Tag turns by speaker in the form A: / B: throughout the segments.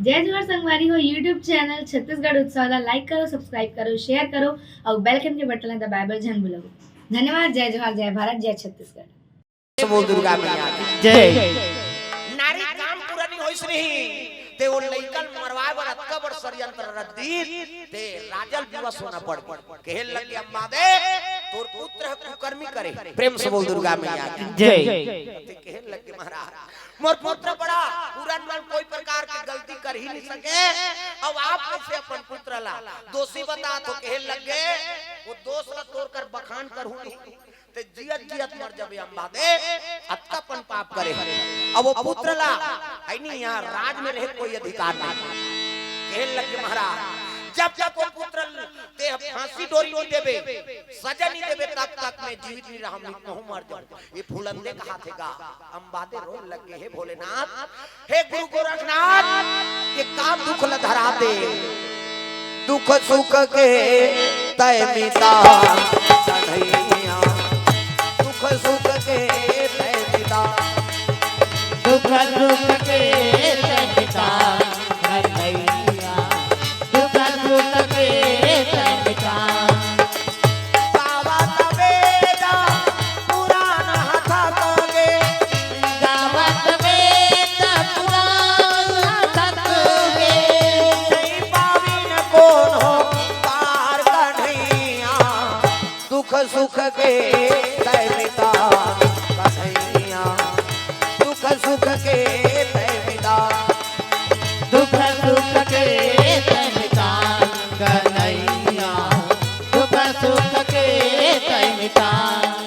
A: जय जोहार संगवारी हो यूट्यूब चैनल छत्तीसगढ़ उत्सव लाइक करो सब्सक्राइब करो शेयर करो और बेल आइकन के बटन दबाए बर झन भूलो। धन्यवाद। जय जोहार जय भारत जय छत्तीसगढ़।
B: बोल दुर्गा मैया की जय। नारी काम पूरा नहीं होइस नहीं ते वो लइकन मरवाए बर अतका बड़ षड्यंत्र रद्दी ते राजल दिवस होना पड़ कहे लगे अम्मा दे तोर पुत्र कुकर्मी करे प्रेम से बोल दुर्गा मैया की जय। ते कहे लगे महाराज मोर पुत्र बड़ा पूरा मन कोई प्रकार की गलती कर ही नहीं सके अब आप कैसे अपन पुत्र ला दोषी बता तो कहे लगे वो दोष ला तोड़ कर बखान करूं ते जियत जियत मर जबे अम्बा दे अतकापन पाप करे अब वो पुत्र ला है नहीं यहाँ राज में रहे कोई अधिकार नहीं कहे लगे महाराज जब तक वो पुत्र ते फांसी डोरी नहीं देबे सजा नहीं देबे तब तक मैं जीवित नहीं रहा नहीं मर जाऊं। ये फूलंदे का हाथ हैगा अम्बा दे रो लगे हे भोलेनाथ हे गुरु गोरखनाथ ये काम दुख ल धरा दे दुख सुख के तय मिटा सधैया दुख सुख के तय मिटा
C: दुख सुख के तय मिटा सधैया दुख सुख के तय मिटा
B: गावत वेदा पुराण हथा कगे
C: गावत वेद पुराण हथा कगे
B: नहीं पाविन कौन हो पार कन्हैया दुख सुख के तय मिटा कन्हैया दुख सुख के तय मिटा
C: दुख सुख के तय मिटा कन्हैया दुख सुख के तय मिटा।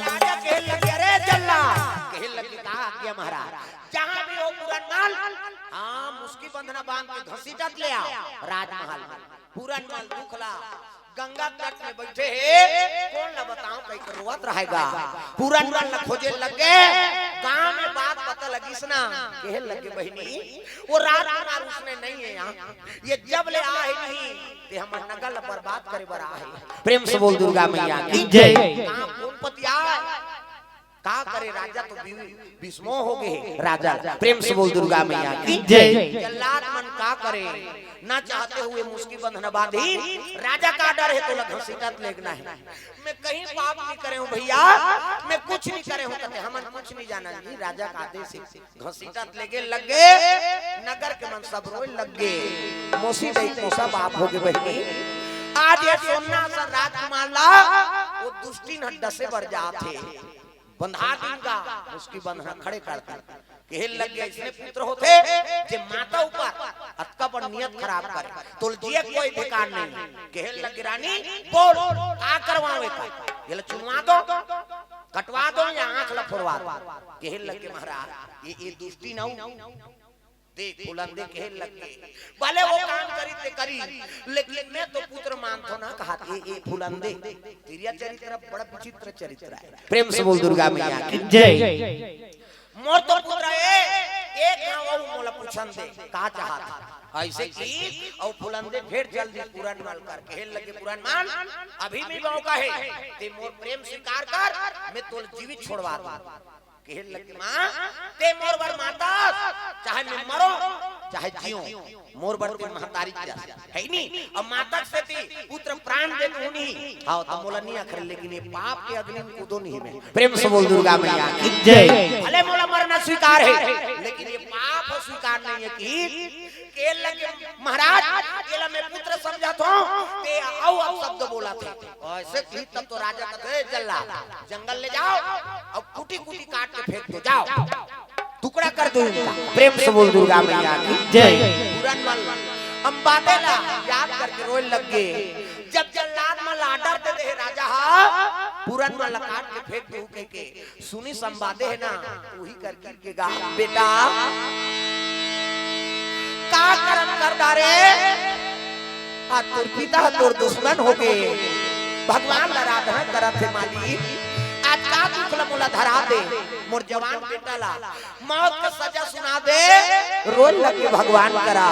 B: राजा कहे लगे रे जल्ला कहे लगे कहा किया महाराज जहां भी हो पूरन माल हां मुस्की बंधना बांध के घसीटत ले आओ राजमहल पूरन माल दुखला गंगा तट में बैठे कौन ना बताऊं कई रोवत रहेगा पूरन माल न खोजे लगे गांव में बात पता लगी सना कहे लगे बहनी वो राजकुमार उसने नहीं है यहाँ ये जब ले आए नहीं ते हमर नगल बर्बाद करे बरा है प्रेम से बोल दुर्गा मैया की जय। कौन पतिया का करे राजा तो विस्मोह हो गए राजा प्रेम से बोल दुर्गा मैया की जय। जल्लाद मन का करे ना चाहते हुए मुस्की बंधन बांधी राजा का डर है तो लग घसीटत लेगना है मैं कहीं पाप नहीं करे हूँ भैया मैं कुछ नहीं करे हूँ कहते हमन कुछ नहीं जाना जी राजा का आदेश है घसीटत लेगे लगे नगर के मन सब रोए लगे मोसी दई तो सब आप हो गए बहनी आज ये सोना सा राजकुमार ला वो दुष्टी न डसे बर जाते बंधा दूंगा उसकी बंधना खड़े करता कहे लग गया इसने पुत्र होते जे माता ऊपर अतका पर नियत खराब करे तुलजिए कोई अधिकार नहीं कहे लग रानी बोल का करवावे का ये चुनवा दो कटवा दो या आंख लफड़वा दो कहे लग महाराज ये दुष्टी न देख फुलंदे कहे लगे भले वो काम करी ते करी लेकिन मैं तो पुत्र मानतो ना कहा ये फुलंदे तेरा चरित्र बड़ा विचित्र चरित्र है प्रेम से बोल दुर्गा मैया की जय। मोर तो पुत्र है एक गांव और मोला पूछन दे का चाहता ऐसे की और फुलंदे फिर जल्दी पुरान माल कर कहे लगे पुरान मान अभी भी मौका है ते मोर प्रेम स्वीकार कर मैं तोल जीवित छोड़वा दूं कहे लगे मां ते मोर बर माता चाहे मैं मरो चाहे जियो मोर बर ते महतारी है नी अब माता से ती पुत्र प्राण दे होनी हां तो मोला नहीं अखर लेकिन ये पाप के अग्नि में कूदो नहीं मैं प्रेम से बोल दुर्गा मैया की जय। भले मोला मरना स्वीकार है लेकिन ये पाप स्वीकार नहीं है कि के लगे महाराज केला मैं पुत्र समझत हूं ते आओ अब शब्द बोला थे ऐसे की तब तो राजा कहते जल्ला जंगल ले जाओ अब कुटी कुटी काट के फेंक दो जाओ टुकड़ा कर दो इनका प्रेम से बोल दुर्गा मैया की जय। पुरान मल अम्बा देला याद करके रोए लगे जब जल्लाद मल आडर दे दे राजा पुरान मल काट के फेंक दो कह के सुनी संवादे है ना वही कर के गा बेटा का कर्म कर डारे आ तोर पिता तोर दुश्मन हो गए भगवान आराधना करत है माली आज का दुख मोला धरा दे मोर जवान बेटा ला मौत का सजा सुना दे रोल लगे भगवान करा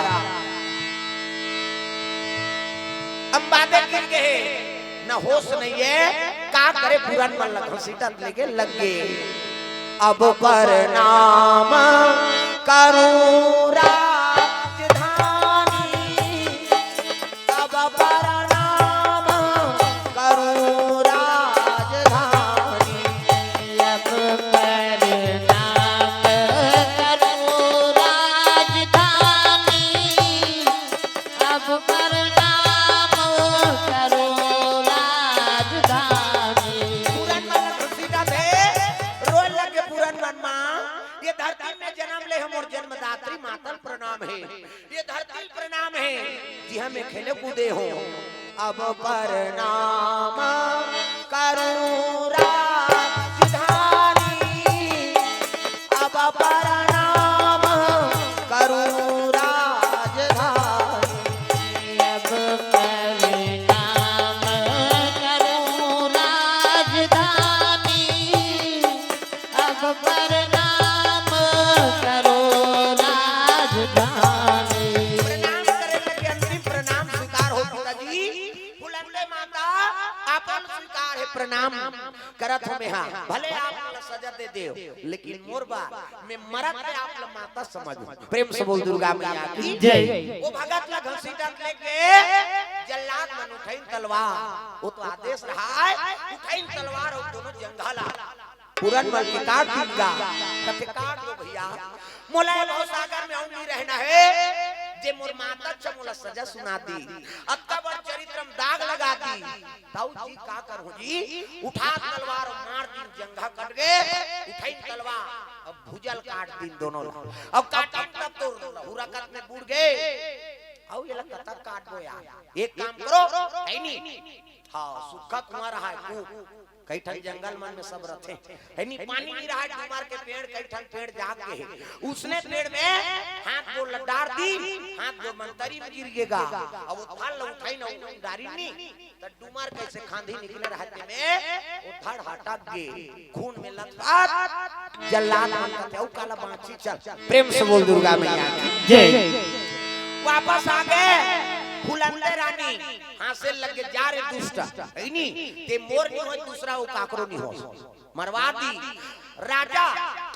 B: अम्बा दे गिर गए न होश नहीं है का करे पुरान मन लग घसीटत लेके लग गए अब प्रणाम करूं राजधानी दात्री मातल प्रणाम है, ये धरती प्रणाम है, जी हमें खेले कूदे हो। अब प्रणाम करूं राजधानी, अब प्रणाम करूं राजधानी,
C: अब परिणाम करूं राजधानी, अब परिणाम करूं राजधानी।
B: प्रणाम करे लगे अंतिम प्रणाम स्वीकार हो पिताजी। बुलंदे माता आपन स्वीकार है प्रणाम करत हो में भले आप सजा दे देव, लेकिन मोर बात में मरत है आप माता समझ। प्रेम से बोल दुर्गा मैया की
C: जय।
B: वो भगत ला घसीटा लेके जल्लाद मन उठाइन तलवार, वो तो आदेश रहा है उठाइन तलवार और दोनों जंघाला पूरन मल के काट दीगा, कते काट दो भैया। मोला बहुत सागर में नहीं रहना है, जे मोर माता छ मोला सजा सुना दी, अत्ता बड़ चरित्रम दाग लगा दी। ताऊ जी का कर हो जी, उठा तलवार और मार दी, जंघा कट गए, उठाई तलवार अब भुजल काट दी दोनों। अब काटम तब तो हुरकत में बूढ़ गए। आओ ये लगता तब काट दो यार, एक काम करो है नहीं, हाँ सूखा कुआं रहा है कई ठन जंगल मन में सब रहते है नहीं, पानी नहीं रहा डूमार के पेड़, कई ठन पेड़ जाग के उसने पेड़ में हाथ को लडार दी, हाथ जो मंतरी में गिर गएगा। अब वो फल उठाई ना डारी नहीं तो डूमार कैसे खांधी निकले रहते में वो धड़ हटक गए, खून में लथपथ जल्लाद मन का औ काला बांची चल। प्रेम से बोल दुर्गा मैया
C: जय।
B: वापस आ गए फुलंदे रानी, हासिल लगे जा रे दुष्ट है नी, ते मोर नहीं हो दूसरा वो काकरो नहीं हो, मरवा दी। राजा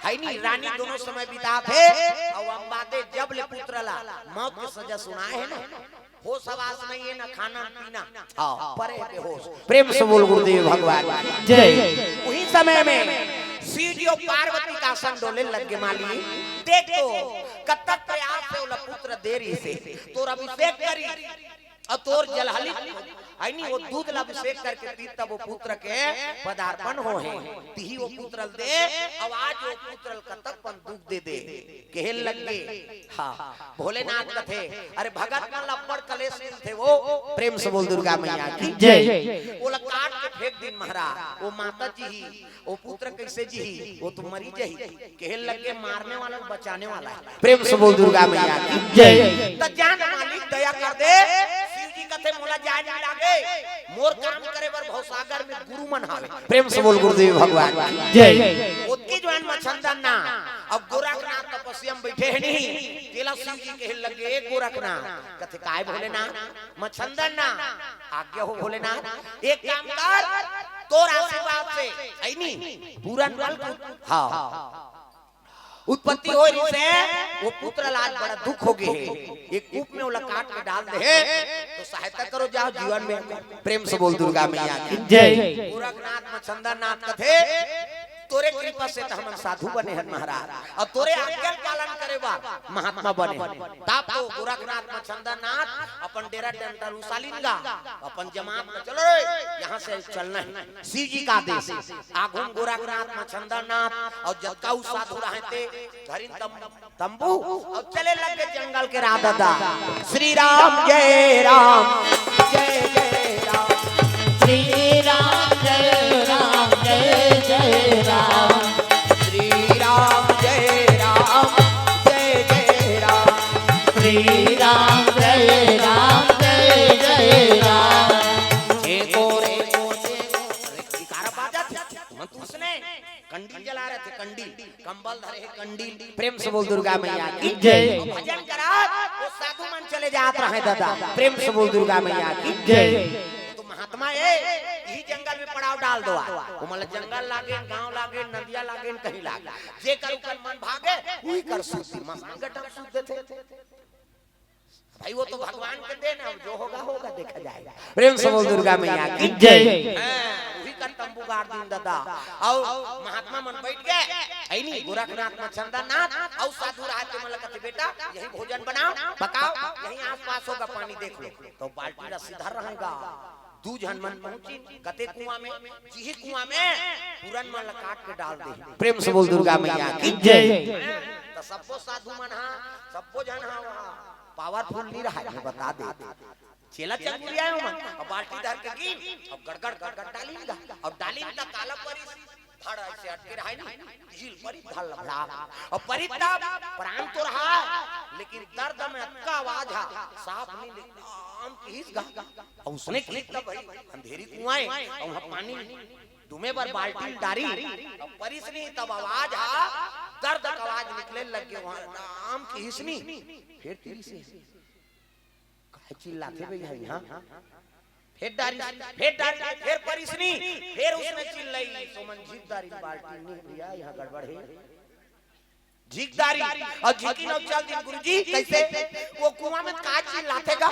B: है नी रानी दोनों समय बिता थे और अंबादे जब ले पुत्र ला मौत की सजा सुनाए है ना, होश आवाज नहीं है ना खाना पीना, हाँ परे बेहोश। प्रेम से बोल गुरुदेव भगवान
C: जय।
B: वही समय में सीढ़ियों पार्वती का आसन डोले लगे माली, देखो कतक प्रयास से उला पुत्र देरी से तोर अभिषेक करी और तोर जलहली आईनी वो दूध ला अभिषेक करके पी तब वो पुत्र के पदार्पण हो है, तिही वो पुत्र दे अब आज वो पुत्र कतक पन दुख दे दे कहल लगे। हाँ भोलेनाथ कथे अरे भगत का लपड़ कलेश थे वो। प्रेम से बोल दुर्गा मैया की
C: जय।
B: वो काट के फेंक दिन महाराज, वो माता जी ही वो पुत्र कैसे जी वो तो मरी जही, कहल लगे मारने वाला बचाने वाला है। प्रेम से बोल दुर्गा मैया की
C: जय।
B: तो जान मालिक दया कर दे, शिव जी कथे मोला जाय नहीं लागे, मोर काम करे बर भवसागर में गुरु मन हावे। प्रेम से बोल गुरुदेव भगवान
C: जय।
B: उतकी जवान मछंदन ना अब गोरखनाथ तपस्या में बैठे हैं नहीं, केला शिव जी कहल लगे गोरखनाथ कथे काय भोलेनाथ मछंदन ना आज्ञा हो भोलेनाथ, एक काम कर तोर आशीर्वाद से है नहीं पूरन बल हाँ उत्पत्ति हो रही से वो पुत्र लाज बड़ा दुख हो गए है, एक कूप में उला काट के डाल दे तो सहायता करो जाओ जीवन में। प्रेम से बोल दुर्गा मैया की
C: जय।
B: गोरखनाथ मछंदन नाथ कथे तोरे कृपा से तो हम साधु बने हैं महाराज और तोरे आज्ञा पालन करे बा महात्मा बने। तब तो गोरखनाथ मछंदन नाथ अपन डेरा डंडा उसालिनगा अपन जमात में चलो यहाँ से चलना है, शिव जी का आदेश। आगुन गोरखनाथ मछंदन नाथ और जक्का साधु रहते धरिन तंबू और चले लगे जंगल के राधा श्री राम जय राम जय जय राम,
C: श्री राम जय राम जय जय राम,
B: श्री राम जय राम जय जय राम,
C: श्री राम जय राम जय जय राम।
B: कंडील जला रहे थे, कंडील कंबल धरे है कंडील। प्रेम से बोल दुर्गा मैया की
C: जय।
B: भजन करा वो साधु मन चले जात रहे दादा। प्रेम से बोल दुर्गा मैया की
C: जय।
B: तो महात्मा यही जंगल में पड़ाव डाल दो, वो मतलब जंगल लागे गांव लागे नदिया लागे कहीं लागे जे कर मन भागे वही कर सूती मस्त गटम सूत देते भाई, वो तो भगवान के देन है, जो होगा होगा देखा जाएगा। प्रेम से बोल दुर्गा मैया की
C: जय।
B: वही कर तंबू गाड़ दिन दादा और महात्मा मन बैठ गए ऐ नहीं गोरखनाथ मछंदन नाथ और साधु राज के मतलब कहते बेटा यही भोजन बनाओ पकाओ, यही आसपास होगा पानी देख लो। तो बाल्टी रा सीधा रहेगा तू जनमन पहुंची कते कुआं में जी कुआं में पूरन माल काट के डाल दे। प्रेम से बोल दुर्गा मैया की जय। तो सबको साधु मन हा सबको जन हा पावरफुल नहीं रहा है बता दे। चेला चंगुरिया है मन और बाल्टी धर के गिन और गड़गड़ गड़गड़ डाली दा और डाली दा काला परी धड़ ऐसे अटके रहा है ना झील परी धड़ लबड़ा और परी तब प्राण तो रहा लेकिन दर्द में अटका आवाज है साफ नहीं एकदम खींच गा और उसने खींच तब भाई अंधेरी कुआं है और वहां पानी दुमे बार बाल्टी डारी और परिस नहीं तब आवाज आ दर्द का आवाज निकले लग गया वहां नाम की हिस्नी फिर तेरी से काहे चिल्लाते भैया यहां फिर परिसनी फिर उसने चिल्लाई सुमन झीकदारी बाल्टी नहीं भैया यहां गड़बड़ है झीकदारी और झीकी नौ चल दिन गुरुजी कैसे वो कुआं में का चिल्लातेगा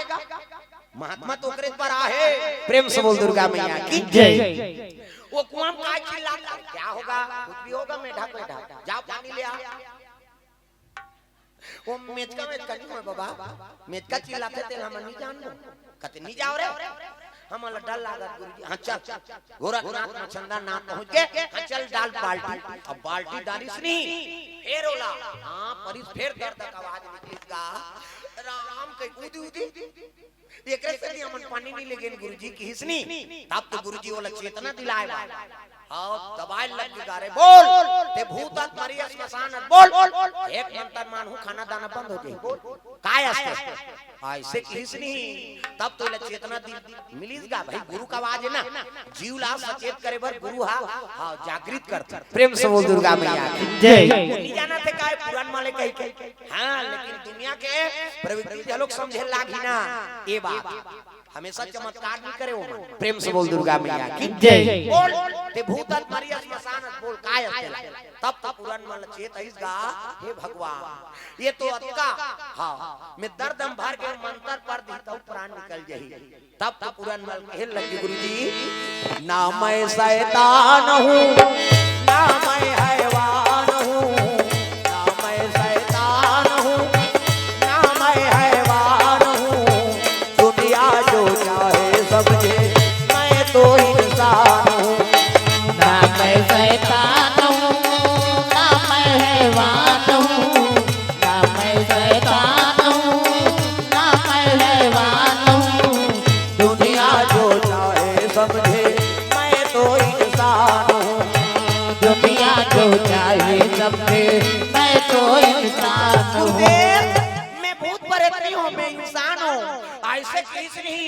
B: महात्मा तो ओकरे पर आहे। प्रेम से बोल दुर्गा मैया की जय। वो कुआं में का चिल्लाता क्या होगा कुछ भी होगा मेढा मेढा जा पानी ले आ वो मेचका नहीं है बाबा मेचका चिल्लाते थे हम नहीं जान कहते नहीं जाओ रे हमारा डर लागत गुरुजी हां चल गोरखनाथ मछंदा नाथ पहुंच के हां चल डाल बाल्टी अब बाल्टी डालिस नहीं फिर ओला हां परिस फिर दर्द का आवाज निकलेगा राम के कूदी उदी एकरे से हमन पानी नहीं लेगे गुरुजी की हिसनी तब तो गुरुजी वाला चेतना दिलाए और दबाई लग गया रे बोल ते भूत मरी स्मशान बोल एक मंत्र मानू खाना दाना बंद हो जाए काय असते ऐसे किसनी तब तो चेतना मिलीगा भाई गुरु का आवाज है ना जीव ला सचेत करे बर गुरु हां जागृत करता। प्रेम से बोल दुर्गा मैया की जय। नहीं जाना थे काय पुराण माले कह हां लेकिन दुनिया के प्रवृत्ति लोग समझे लागी ना ये बात हमेशा चमत्कार नहीं करे वो प्रेम से बोल दुर्गा मैया की जय। बोल ते भूतत मरिया स्मशान बोल काय तब तब पुराण मन चेत आइसगा हे भगवान ये तो अतका हां मैं दर्द हम भर के मंत्र पर दी तो प्राण निकल जाई तब तब पुराण मन कहे लगी गुरुजी ना मैं शैतान हूं ना मैं हैवान हूं ना मैं शैतान हूं ना मैं हैवान हूं दुनिया जो चाहे समझे मैं तो इंसान हूं
C: ना मैं शैतान हूँ ना मैं हैवान हूँ ना मैं शैतान हूँ ना मैं हैवान हूँ
B: दुनिया जो चाहे समझे मैं तो इंसान हूं
C: दुनिया जो चाहे समझे मैं तो इंसान हूँ।
B: मैं भूत प्रेत नहीं हूं मैं इंसान हूं ऐसे किस नहीं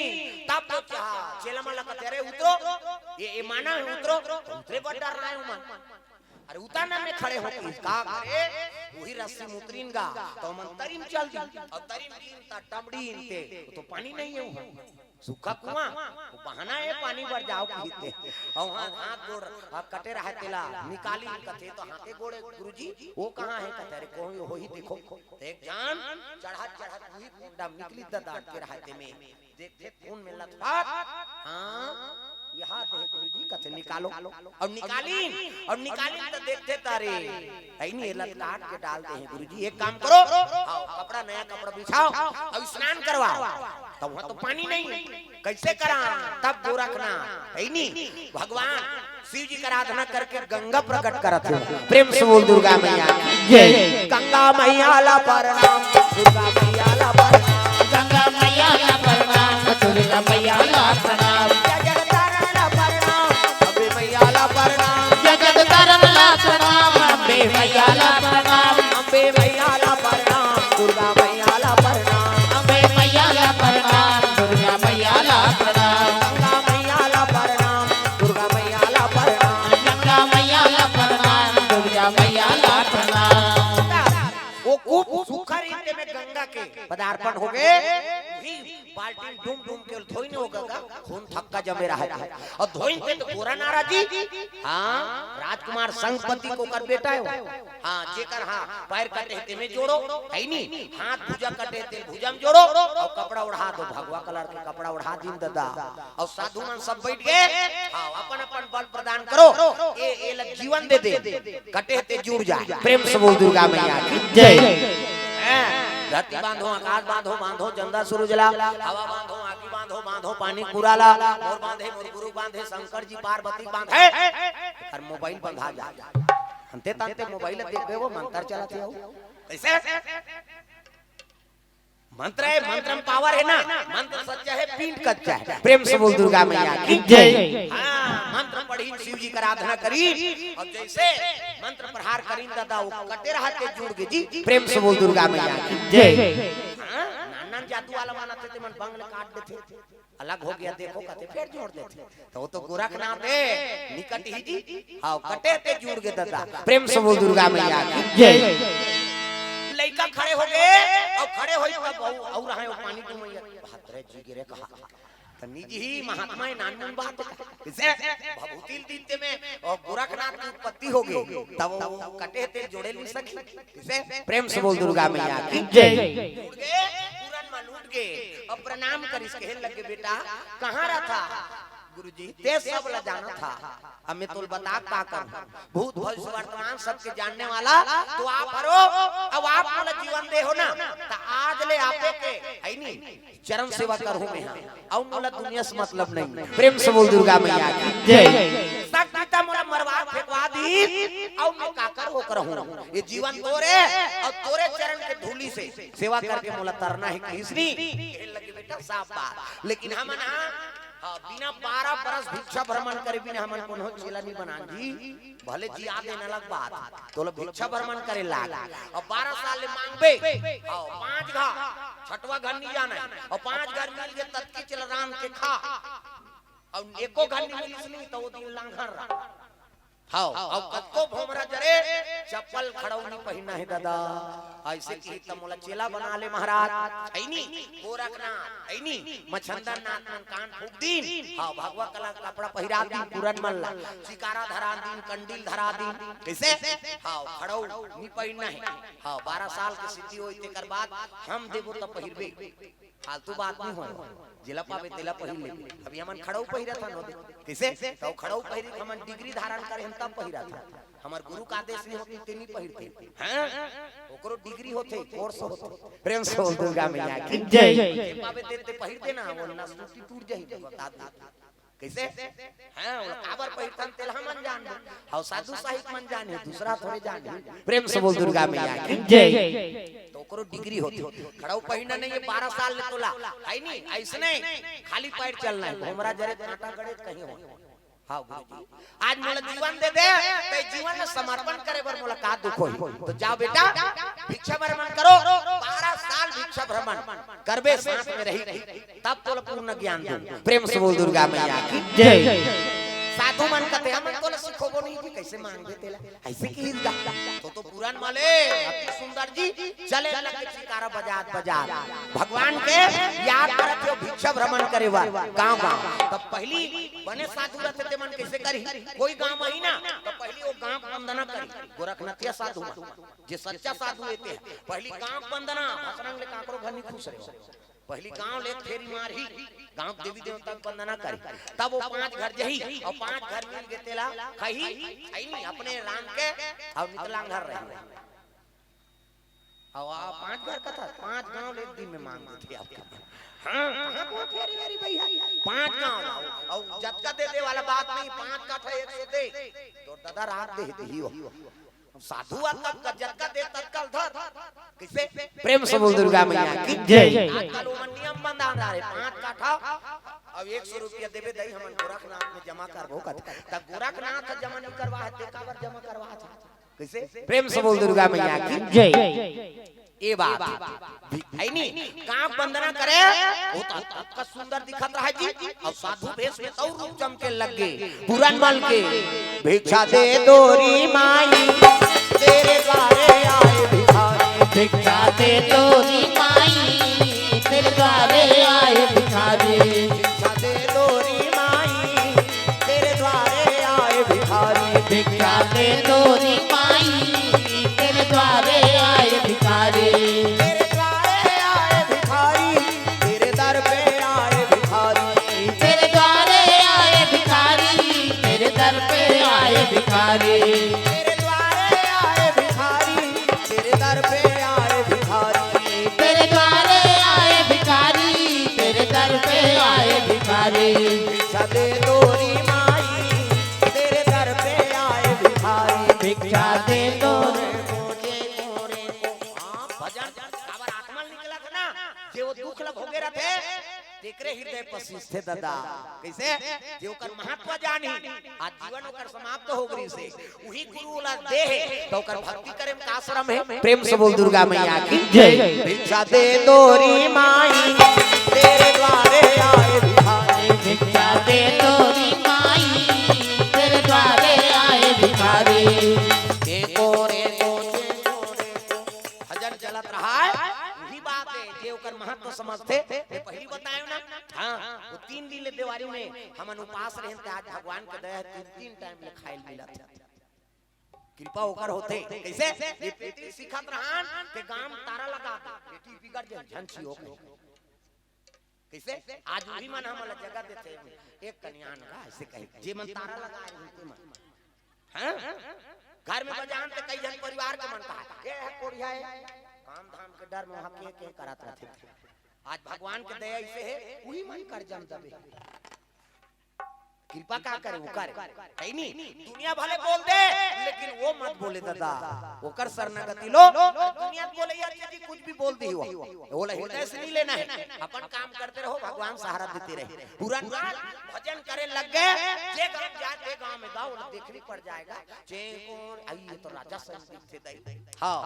B: तब तो क्या चेला माला का तेरे उतरो ये माना है उतरो उतरे पर डर रहा हूं मैं अरे उतारना में खड़े हो का करे वही रस्सी मुतरीन गा तो मन तरीम चल दी और तरीम दिन ता टमड़ी इनते तो पानी नहीं है वहां सूखा कुआं वो बहाना है पानी भर जाओ पीते और वहां हाथ गोड़ कटे रहे तेला निकाली कथे तो हाथे गोड़े गुरुजी वो कहां है कथे रे कोई हो ही देखो एक जान चढ़ा चढ़ा वही कुंडा निकली दांत के रहते में देखते खून में लथपथ हां यहाँ देख गुरुजी कथे निकालो और निकाली तो देखते तारे नहीं लत काट के डालते हैं गुरुजी एक काम करो आओ कपड़ा नया कपड़ा बिछाओ और स्नान करवाओ तब वहां तो पानी नहीं कैसे करा तब गोरखना है नहीं भगवान शिव जी का आराधना करके गंगा प्रकट करत है। प्रेम से बोल दुर्गा मैया जय। गंगा मैया ला प्रणाम दुर्गा मैया ला प्रणाम
C: गंगा मैया ला प्रणाम दुर्गा मैया ला प्रणाम
B: जगत तारण ला प्रणाम अबे मैया ला प्रणाम
C: जगत तारण ला प्रणाम अम्बे मैया ला प्रणाम
B: अम्बे मैया ला प्रणाम दुर्गा मैया ला प्रणाम
C: अम्बे मैया ला प्रणाम दुर्गा मैया ला प्रणाम
B: गंगा मैया ला प्रणाम दुर्गा मैया ला प्रणाम
C: गंगा मैया ला प्रणाम दुर्गा मैया ला प्रणाम।
B: वो खूब सूखा रीते में गंगा के पदार्पण हो गए बाल्टी डूम डूम के धोई नहीं होगा खून थक्का जमे रहा है और धोई के तो गोरा नाराज जी हां राजकुमार संगपति को कर बेटा है हां जेकर हां पैर कटे ते में जोड़ो है नहीं हाथ भुजा कटे ते भुजा में जोड़ो और कपड़ा उड़ा दो भगवा कलर के कपड़ा उड़ा दिन दादा और साधु मन सब बैठ गए हां अपन अपन बल प्रदान करो ये लग जीवन दे दे कटे ते जुड़ जाए। प्रेम से बोल दुर्गा मैया की जय। धरती बांधो, आकाश बांधो, बांधो चंदा सूरज ला, हवा बांधो, आगी बांधो, बांधो पानी कुराला, मोर बांधे, मोर गुरु बांधे, शंकर जी पार्वती बांधे, और मोबाइल बंधा जा। हंते ताते मोबाइल देखबे वो मंत्र चलाते हो कैसे? मंत्र है, मंत्र में पावर है ना, मंत्र सच्चा है, पीठ कच्चा है। प्रेम से बोल दुर्गा मैया की जय। हाँ, मंत्र पढ़ी शिव जी का आराधना करी, और जैसे मंत्र प्रहार करी दादा वो कटे रहते जुड़ गए जी। प्रेम से बोल दुर्गा मैया की जय। हाँ, नान जादू वाला मानते थे, मन बंगले काट देते, अलग हो गया देखो कहते फिर जोड़ देते, तो वो तो गोरखनाथ है निकट ही जी। हाँ, कटे थे जुड़ गए दादा। प्रेम से बोल दुर्गा मैया की जय। लड़का खड़े हो गए और खड़े होई तब और रहे पानी तुम भाद्रे जी गिरे कहा तनी जी ही महात्मा नानन बात इसे भभूति दीते में और गोरखनाथ की उत्पत्ति हो गई, तब वो कटे थे जोड़े नहीं सकी। इसे प्रेम से बोल दुर्गा मैया की जय। उठ गए पूरन में लूट गए और प्रणाम कर इसके लगे बेटा कहां रहा था गुरुजी? ते सब ला जाना था, हमें तो बता का कर भूत भविष्य वर्तमान सबके जानने वाला तो आप हरो। अब आप वाला जीवन दे हो ना तो आज ले आपे के है नहीं चरण सेवा करहूं मैं, और मोला दुनिया से मतलब नहीं। प्रेम से बोल दुर्गा मैया की जय। सकता मोला मरवा फेंकवा दी और मैं का कर हो करहूं, ये जीवन तोरे और तोरे चरण के धूली से सेवा करके मोला तरना है कृष्णी लगे बेटा साफ बात। लेकिन हम ना बिना 12 बरस भिक्षा भ्रमण करे बिना हमन कोनो चेला नहीं बना जी, भले जी आ देने लग बात तो लोग भिक्षा भ्रमण करे लाग और 12 साल ले मांगबे और 5 घा छठवा घर नहीं जाना और 5 घर मिल के तत्की चल राम के खा और एको घर नहीं मिली नहीं तो वो दिन लांघर हां और कत्तो भोमरा जरे चप्पल खड़ौनी पहनना है दादा। ऐसे की त मोला चेला बना ले महाराज ऐनी गोरखनाथ ऐनी मछंदर नाथ मन कान फूक दिन। हां भगवा कला कपड़ा पहिरा दिन, पूरन मल्ला शिकारा धरा दिन, कंडील धरा दिन कैसे। हां खड़ौ नी पहनना है। हां 12 साल के सिद्धि होई तेकर बाद हम देबो त पहिरबे, फालतू बात नहीं होय। जिला पावे तेला पहिर ले, अभी हमन खड़ौ पहिरा था नो कैसे तो खड़ौ पहिरी हमन डिग्री धारण करे हम तब पहिरा था। हमार गुरु का आदेश नहीं होती तेनी पहिरते हैं, ओकरो डिग्री होते कोर्स होते। प्रेम से बोल दुर्गा मैया की जय। पावे देते पहिरते ना वो ना सूती टूट जाई बता दे कैसे। हां वो काबर पहिरतन तेल हमन जान और साधु साहिब मन जाने दूसरा थोड़े जाने। प्रेम से बोल दुर्गा मैया की जय। तो ओकरो डिग्री होती खड़ाऊ पहिना नहीं, ये 12 साल ले तोला है नहीं ऐसे नहीं खाली पैर चलना है, घोमरा जरे कांटा गड़े कहीं हो। हां गुरुजी आज मोला जीवन दे दे ते जीवन में समर्पण करे बर मोला का दुख होई तो जाओ बेटा भिक्षा भ्रमण करो। 12 साल भिक्षा भ्रमण करबे सांस में रही तब तो पूर्ण ज्ञान दूं। प्रेम से बोल दुर्गा मैया की जय। साधु मन कहते हम तो सिखोबो नहीं कि कैसे मांग देते ऐसे की तो पुराण माले अति सुंदर जी चले लगे शिकारा बाजार बाजार भगवान के याद करत हो भिक्षा भ्रमण करे वा गांव गांव। तब पहली बने साधु रहते थे मन कैसे करी कोई गांव महीना तो पहली वो गांव वंदना करी। गोरखनाथिया साधु जे सच्चा साधु होते पहली गांव वंदना भसरंग ले काकरो घर नहीं खुश रहे। पहली गांव ले फेरी मारी गांव देवी देवता की वंदना करी तब वो 5 घर जही और 5 घर मिल के तेला कही नहीं अपने राम के और निकलांग घर रहे और 5 घर का था 5 गांव एक दिन में मांग देते आपके। हां कहां को फेरी फेरी भैया 5 गांव और जटका दे दे वाला बात नहीं 5 का था 100 दे तो दादा रात दे दी हो साधु का जटका दे तत्काल धर किसे। प्रेम से बोल दुर्गा मैया की जय। आजकल वो नियम बंधा रहे 5 काठा अब 100 रुपया देबे दई हमन गोरखनाथ में जमा करबो त गोरखनाथ जमा नहीं करवा है ते काबर जमा करवा था कैसे। प्रेम से बोल दुर्गा मैया की जय। ए बात है नी कांप वंदना करे वो तो सुंदर दिखत रहा जी और साधु भेष में और रूप चमके लग गए। पुराण माल के भिक्षा दे दोरी माई तेरे द्वारे आए भिखारी,
C: भिक्षा दे दोरी माई तेरे द्वारे आए भिखारी,
B: भिक्षा दे दोरी माई तेरे द्वारे आए भिखारी,
C: भिक्षा दे दोरी माई तेरे द्वारे आए भिखारी,
B: तेरे द्वारे आए भिखारी तेरे दर पे आए भिखारी,
C: तेरे द्वारे आए भिखारी तेरे दर पे आए भिखारी,
B: तेरे द्वारे आए भिखारी तेरे दर पे आए भिखारी,
C: तेरे
B: काबर आत्मा निकला था ना जे वो दुख ला भोगे रथे तेकरे हृदय पर थे दादा कैसे जे ओकर महत्व जानी आज जीवन ओकर समाप्त हो गई से वही गुरु ला दे तो ओकर भक्ति करे में का आश्रम है प्रेम से बोल दुर्गा मैया की जय भिक्षा दे तोरी माई तेरे द्वारे आए भिखारी
C: भिक्षा दे तोरी माई तेरे द्वारे आए भिखारी
B: के कोरे को भजन चलत रहा है वही बात है जे ओकर महत्व समझते ये पहली बतायो ना हां वो 3 दिन ले देवारी में हमन उपास रहन ते आज भगवान के दया 3 टाइम ले खाइल मिलत कृपा होकर होते कैसे ये पेटी सिखत रहन के गाम तारा लगा पेटी बिगड़ जाए झंसी हो कैसे आज वही मन हमला जगह देते एक कन्यान का ऐसे कहे जे मन तारा लगा रहते मन हां घर में बजान ते कई जन परिवार के मनता है ए कोढ़िया काम धाम के डर में वहां के करत रहते आज भगवान के दया ऐसे है वही मन कर जम दबे कृपा का करे वो करे है नहीं दुनिया भले बोल दे लेकिन वो मत बोले दादा ओकर शरणागति लो दुनिया बोले यार जी कुछ भी बोल दी हो बोले हृदय से नहीं लेना है अपन काम करते रहो भगवान सहारा देते रहे पूरा नाल भजन करे लग गए जे गांव जाते गांव में गाओ देखनी पड़ जाएगा जे कौन आई तो राजा संदीप थे दई हां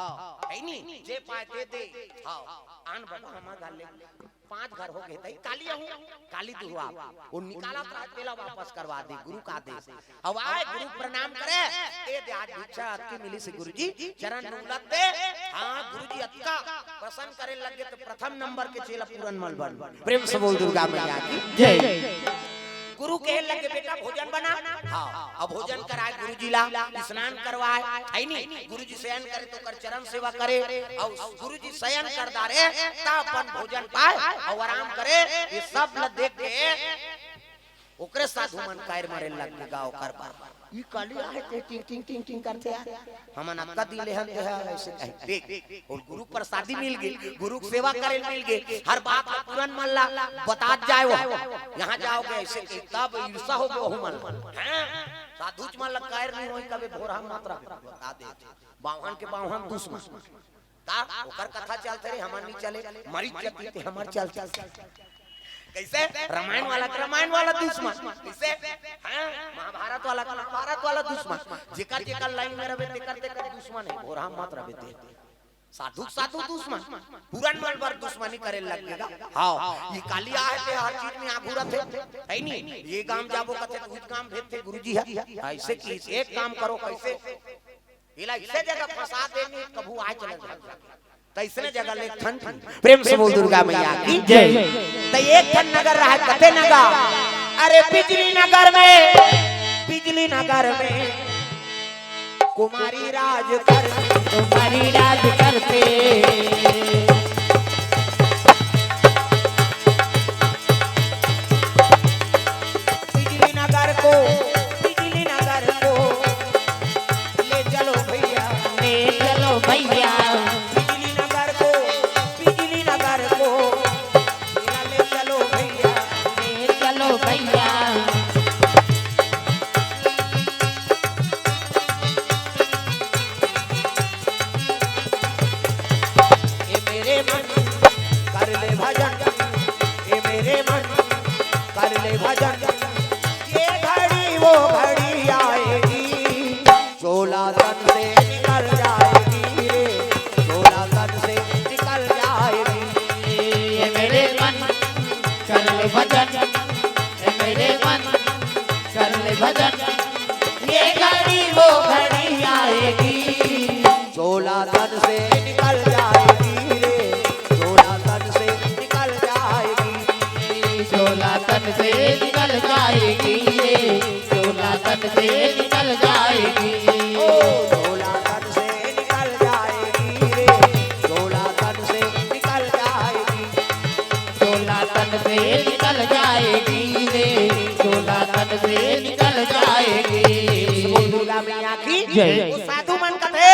B: है नहीं जे पाए दे हां आन बाबा हम गाले 5 घर हो गए तई काली हूं काली दुआ वो निकाला पेला वापस करवा दे गुरु का आदेश अब आए गुरु प्रणाम करे ए दे आज भिक्षा आपकी मिली से गुरुजी चरण नुलत दे हां गुरुजी अक्का प्रसन्न करे लगे तो प्रथम नंबर के चेला पूरन मल बन प्रेम से बोल दुर्गा मैया की जय गुरु कहे लगे बेटा भोजन बना हां अब भोजन कराए गुरुजी ला स्नान करवाए है नहीं गुरुजी शयन करे तो कर चरण सेवा करे और गुरुजी शयन कर दारे ता अपन भोजन पाए और आराम करे ये सब ल देख के ओकरे साधु मन कायर मारे लग लगा ओकर पर ई काली आहे ते टिंग टिंग टिंग टिंग करते हमन अक्का दिले हम है ऐसे कहे देख और गुरु प्रसादी मिल गई गुरु सेवा करे मिल गई हर बात पूरन मन ला बता जाए वो यहां जाओगे ऐसे तब ईर्षा हो गो मन हैं साधु मन ला कायर नहीं होई कबे भोरा मात्रा बता दे बावन के बावन दुश्मन ता ओकर कथा चलते रे हमन नहीं चले मरी चलते हमर चल कैसे रामायण वाला दुश्मन कैसे हां महाभारत वाला दुश्मन जेकर जेकर लाइन में रहे तेकर तेकर दुश्मन है और हम मत रहे थे साधु दुश्मन पुरान मन पर दुश्मनी करे लगेगा हां ये कालिया है ते हर चीज में आगू रहते है नहीं ये काम जाबो कथे कुछ काम भेजते गुरुजी है ऐसे की एक काम करो कैसे इला इसे जगह फंसा देनी कबू आ चले तैसने जगह ले ठन प्रेम से बोल दुर्गा मैया की जय त एक ठन नगर रहा कते नगर अरे बिजली नगर में कुमारी राज करते बिजली नगर को ले चलो भैया भजन ये घड़ी वो घड़ी आएगी चोला तन से निकल जाएगी रे चोला तन से निकल जाएगी
C: ये मेरे मन कर ले भजन ये मेरे मन कर ले भजन ये घड़ी वो घड़ी आएगी
B: चोला तन से निकल जाएगी रे चोला तन से निकल जाएगी
C: चोला तन से निकल जाएगी चोला तन से निकल जाएगी
B: ओ चोला तन से निकल जाएगी रे चोला तन से निकल जाएगी
C: चोला तन से निकल जाएगी रे चोला तन से निकल जाएगी
B: दुर्गा मैया की
C: जय।
B: वो साधु मन कथे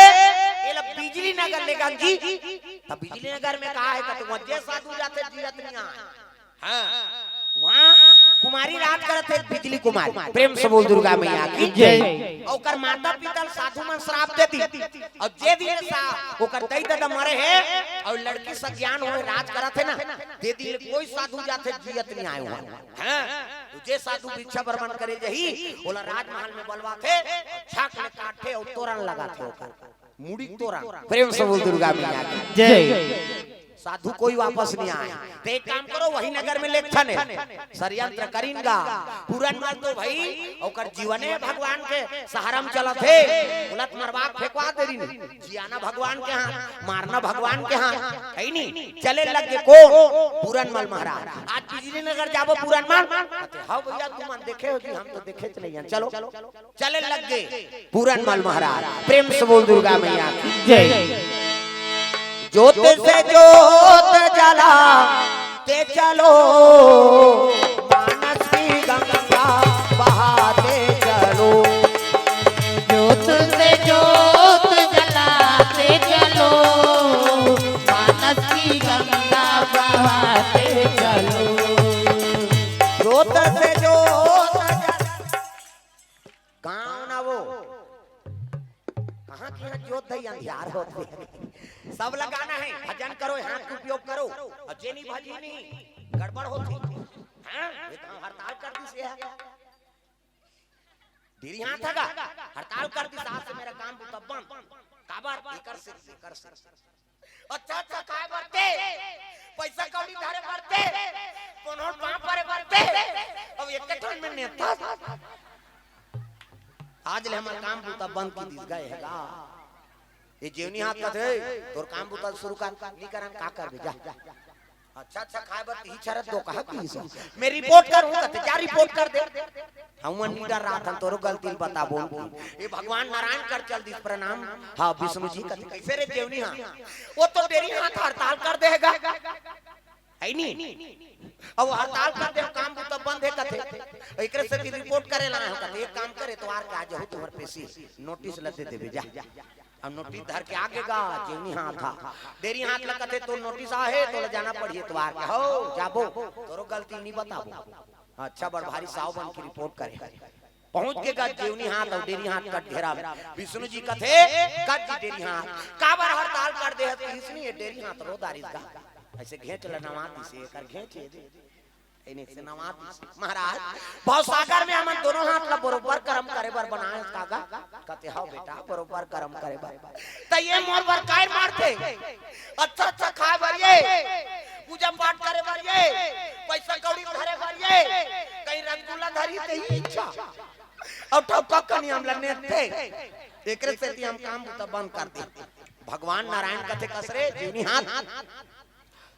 B: ये लब बिजली नगर लेगा जी तब बिजली नगर में कहा है कि वजे साधु जाते जीरत नहीं हां वहां कुमारी राज करत है बिजली कुमारी, प्रेम से बोल दुर्गा मैया की
C: जय।
B: ओकर माता पिता साधु मन श्राप देती और जे दिन सा ओकर दई ददा मरे है और लड़की सज्ञान होए राज करत है ना, दे दिन कोई साधु जाते जियत नहीं आए हुआ हैं। तो जे साधु भिक्षा बर्मन करे जही बोला राजमहल में बलवा थे, छाक में काटे और तोरण लगा थे ओकर मुड़ी तोरण, प्रेम से बोल दुर्गा मैया की
C: जय।
B: साधु कोई वापस नहीं आए। तो एक काम करो वही नगर में इलेक्शन है, षड्यंत्र करीनगा पूरन मल तो भाई ओकर जीवने भगवान के सहारा में चला थे, उलट मरवा फेंकवा दे रही नहीं, जियाना भगवान के हाथ मारना भगवान के हाथ है नहीं। चले लग गए कौन? पूरन मल महाराज। आज बिजली नगर जाबो पूरन मल, हाँ भैया तुम देखे हो कि हम तो देखे चले जाए, चलो चले लग गए पूरन मल महाराज, प्रेम से बोल दुर्गा मैया
C: जय।
B: ज्योत से ज्योत जला ते चलो, मानस की गंगा बहाते चलो।
C: ज्योत से ज्योत जलाते चलो, मानस की गंगा बहाते चलो।
B: ज्योत से ज्योत गाँव ना वो कहाँ की है ज्योत है अंधियार होती है। सब लगाना है, भजन करो, यहाँ का उपयोग करो और जेनी भजी नहीं गड़बड़ होती हैं। ये तो हड़ताल कर दी से है दीदी हाथ थका हड़ताल कर दी साहब से मेरा काम तो बंद काबर कर से अच्छा अच्छा काय बरते पैसा कौड़ी धारे बरते कोनो पांव पर बरते अब एक ठन में नेता आज ले हमारा काम तो बंद की दी गए हैगा। ये जेवनी हाथ का थे तोर काम बुता शुरू कर नहीं करन का कर जा। अच्छा अच्छा खाए बत ही छरत दो कहा की से मैं रिपोर्ट करूं कहते जा रिपोर्ट कर दे। हम निडर रहा था तोरो गलती बता बोल ये भगवान नारायण कर चल दी प्रणाम। हां विष्णु जी कहते कैसे रे जेवनी हां वो तो तेरी हाथ हड़ताल कर देगा है नहीं अब हड़ताल कर दे काम बुता बंद है कहते एकरे से रिपोर्ट करे ला कहते एक काम करे तो आर का आज हो तुम्हारे पेशी नोटिस लग दे दे जा अब नोटिस धर के आगेगा जेवनी हाथ था देरी हाथ लगते तो नोटिस आहे तो ले जाना पड़िए तो आर के हो जाबो तोरो गलती नहीं बताबो। अच्छा बड़ भारी साव बन की रिपोर्ट करे पहुंच के गा जेवनी हाथ और देरी हाथ कट घेरा विष्णु जी कथे कट जी देरी हाथ काबर हड़ताल कर दे है इसनी ये देरी हाथ रोदारी का ऐसे घेच ले नवाती से कर घेच इने से नवाती महाराज बहुत सागर में हम दोनों हाथ ला बरोबर कर्म करे बर बनाए कागा कहते हां बेटा बरोबर कर्म करे बर त ये मोर बर काय मारते अच्छा अच्छा खाए बर ये पूजा पाठ करे बर ये पैसा कौड़ी धरे बर ये कहीं रसगुल्ला धरी ते ही इच्छा और ठपका कनी हम लने थे एकरे से हम काम तो बंद कर दे। भगवान नारायण कथे कसरे जीवनी हाथ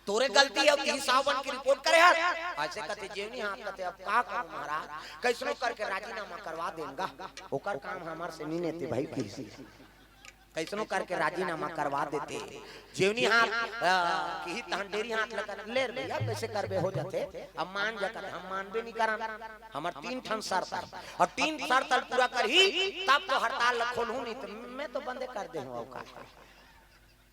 B: तोरे गलती है कि सावन की रिपोर्ट करे यार ऐसे कहते जेवनी हाथ कहते अब का करूं महाराज कैसनो करके राजीनामा करवा देंगा ओकर काम हमार से नहीं नेते भाई किसी कैसनो करके राजीनामा करवा देते जेवनी हाथ की ही तहन डेरी हाथ लगा ले भैया कैसे करबे हो जाते अब मान जाता हम मानबे नहीं करा हमार 3 ठन शर्त और 3 शर्त पूरा करही तब तो हड़ताल खोलूं नहीं तो मैं तो बंद कर दे हूं का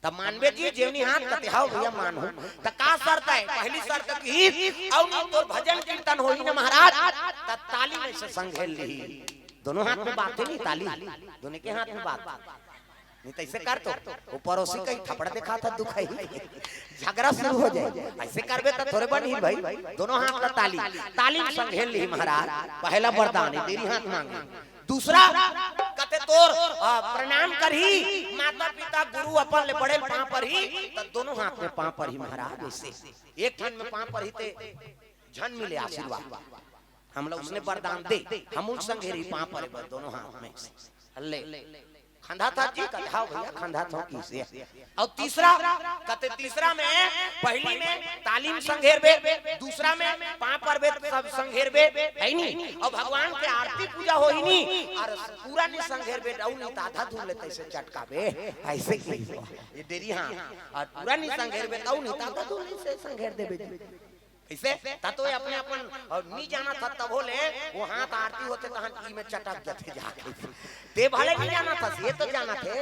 B: तब मानवे जी जेवनी हाथ कहते हां भैया मान हो त का शर्त है पहली शर्त की और नहीं तो भजन कीर्तन होई ना महाराज त ताली में से संघेल ली दोनों हाथ में बात नहीं ताली दोनों के हाथ में बात नहीं तो ऐसे कर तो वो पड़ोसी कहीं थपड़ दिखा था दुख है झगड़ा शुरू हो जाए ऐसे करबे तो थोड़े बन ही भाई दोनों हाथ का ताली ताली में संघेल ली महाराज पहला वरदान है तेरी हाथ मांगे दूसरा कहते तोर प्रणाम करही माता पिता गुरु अपन ले बड़े पांव पर ही तो दोनों हाथ में पांव पर ही महाराज ऐसे एक ठन में पांव पर ही ते झन मिले आशीर्वाद हम लोग उसने वरदान दे हम उन संघेरी पांव पर दोनों हाथ में ले खंधा था जी कथा भैया खंधा था किसे और तीसरा कहते तीसरा में पहली में तालीम संघेर बे दूसरा में पांव पर बे सब संघेर बे है नहीं और भगवान के आरती पूजा हो ही नहीं और पूरा नहीं संघेर बे और नहीं आधा धूल लेते ऐसे चटका बे ऐसे की ये देरी हां और पूरा नहीं संघेर बे और नहीं आधा धूल से संघेर दे बे इसे ततो अपने अपन नहीं जाना था तब बोले वो हाथ आरती होते तहन की में चटक जाते जाके ते भले नहीं जाना था ये तो जाना थे